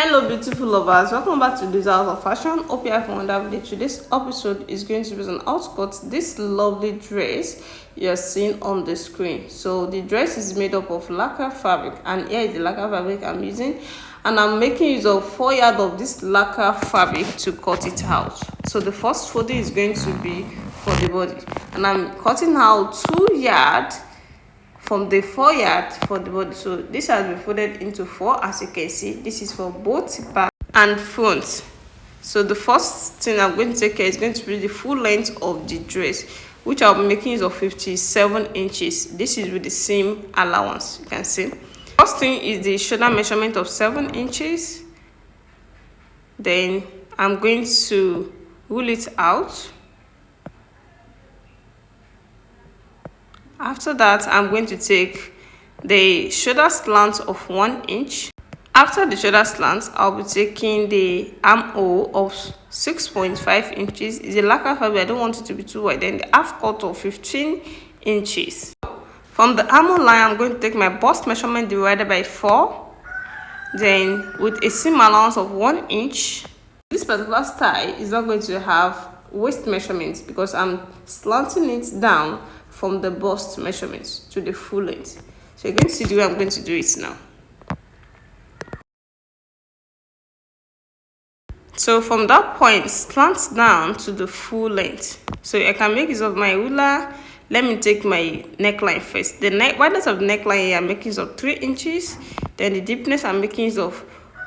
Hello beautiful lovers, welcome back to this house of fashion. Hope you have a wonderful day. Today's episode is going to be an outcut this lovely dress you're seeing on the screen. So the dress is made up of lacquer fabric, and here is the lacquer fabric I'm using, and I'm making use of 4 yards of this lacquer fabric to cut it out. So the first folding is going to be for the body, and I'm cutting out 2 yards from the 4 yard for the body. So this has been folded into 4. As you can see, this is for both back and front. So the first thing I'm going to take care is going to be the full length of the dress, which I'll be making use of 57 inches. This is with the seam allowance. You can see first thing is the shoulder measurement of 7 inches. Then I'm going to rule it out. After that, I'm going to take the shoulder slant of 1 inch. After the shoulder slant, I'll be taking the armhole of 6.5 inches. It's a lacquer fabric, I don't want it to be too wide. Then the half cut of 15 inches. From the armhole line, I'm going to take my bust measurement divided by 4. Then with a seam allowance of 1 inch. This particular style is not going to have waist measurements because I'm slanting it down from the bust measurements to the full length. So you're going to see the way I'm going to do it now. So from that point, slant down to the full length. So I can make use of my ruler. Let me take my neckline first. The wideness of the neckline here, I'm making use of 3 inches. Then the deepness, I'm making use of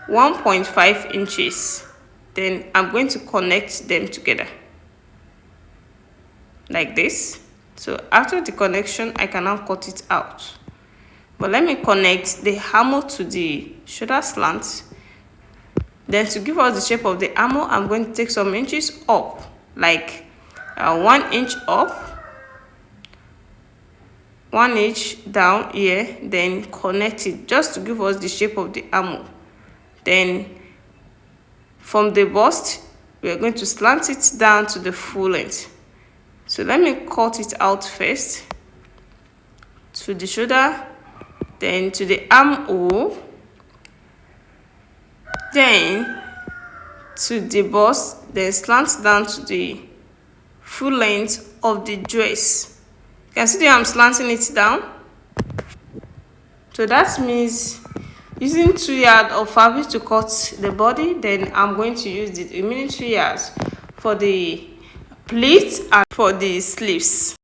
1.5 inches. Then I'm going to connect them together like this. So after the connection, I can now cut it out. But let me connect the armhole to the shoulder slant. Then to give us the shape of the armhole, I'm going to take some inches up, like 1 inch up, 1 inch down here, then connect it just to give us the shape of the armhole. Then from the bust, we are going to slant it down to the full length. So let me cut it out first to the shoulder, then to the armhole, then to the bust, then slant down to the full length of the dress. You can see that I'm slanting it down. So that means using 2 yards of fabric to cut the body, then I'm going to use the remaining 2 yards for the pleats and for the sleeves.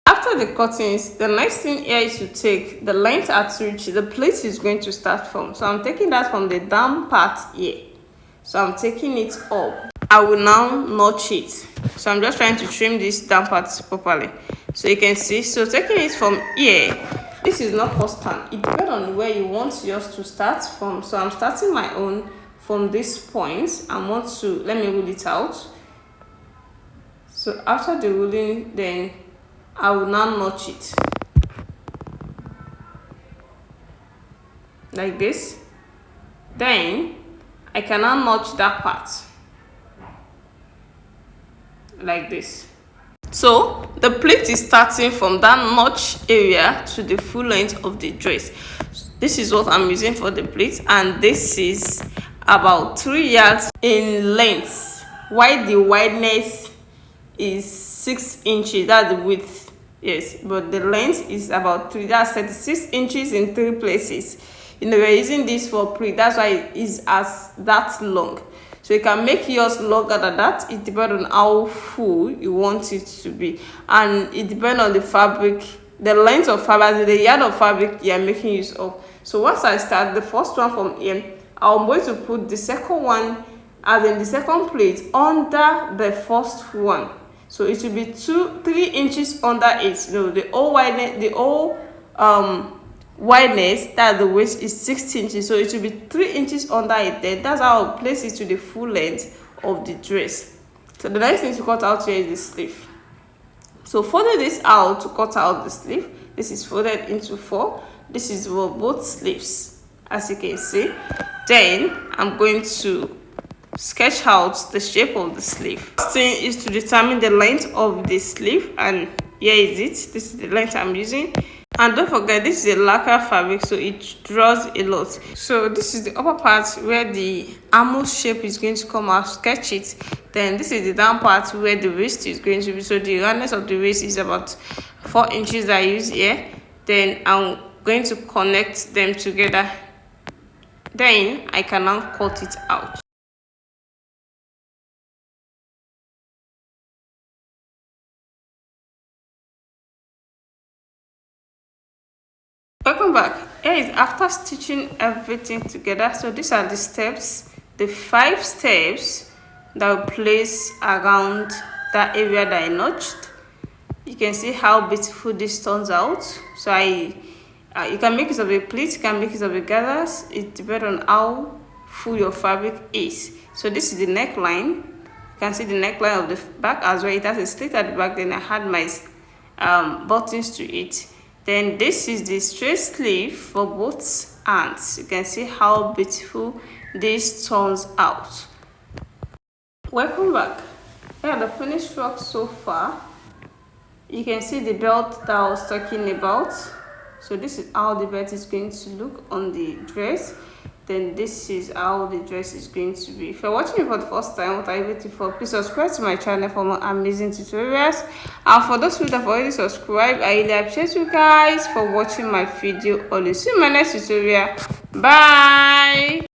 After the cuttings, the next thing here is to take the length at which the plait is going to start from. So I'm taking that from the down part here. So I'm taking it up. I will now notch it. So I'm just trying to trim this down part properly. So you can see, so taking it from here, this is not constant. It depends on where you want yours to start from. So I'm starting my own from this point. I want to, let me rule it out. So after the ruling, then I will now notch it like this. Then I can now notch that part like this. So the pleat is starting from that notch area to the full length of the dress. This is what I'm using for the pleat, and this is about 3 yards in length, while the wideness is 6 inches. That's the width. Yes, but the length is about 3. That's 36 inches in 3 places. You know, we're using this for pleat. That's why it is as that long. So you can make yours longer than that. It depends on how full you want it to be, and it depends on the fabric, the length of fabric, the yard of fabric you are making use of. So once I start the first one from here, I'm going to put the second one, as in the second plate, under the first one. So it will be 3 inches under it. No, the whole wideness, wideness, that the waist is 6 inches, so it will be 3 inches under it. Then that's how I'll place it to the full length of the dress. So the next thing to cut out here is the sleeve. So folding this out to cut out the sleeve, this is folded into 4. This is for both sleeves, as you can see. Then I'm going to sketch out the shape of the sleeve. First thing is to determine the length of the sleeve, and here is it. This is the length I'm using. And don't forget, this is a lacquer fabric, so it draws a lot. So this is the upper part where the armhole shape is going to come out. Sketch it. Then this is the down part where the waist is going to be. So the roundness of the waist is about 4 inches that I use here. Then I'm going to connect them together. Then I can now cut it out. Welcome back. Here is after stitching everything together. So these are the steps, the 5 steps that will place around that area that I notched. You can see how beautiful this turns out. So you can make use of a pleat, you can make use of a gathers. It depends on how full your fabric is. So this is the neckline. You can see the neckline of the back as well. It has a slit at the back. Then I had my buttons to it. Then this is the straight sleeve for both hands. You can see how beautiful this turns out. Welcome back. Here are the finished work so far. You can see the belt that I was talking about. So this is how the belt is going to look on the dress. Then this is how the dress is going to be. If you're watching me for the first time, what are you waiting for? Please subscribe to my channel for more amazing tutorials. And for those who have already subscribed, I really appreciate you guys for watching my video. Always see you in my next tutorial. Bye.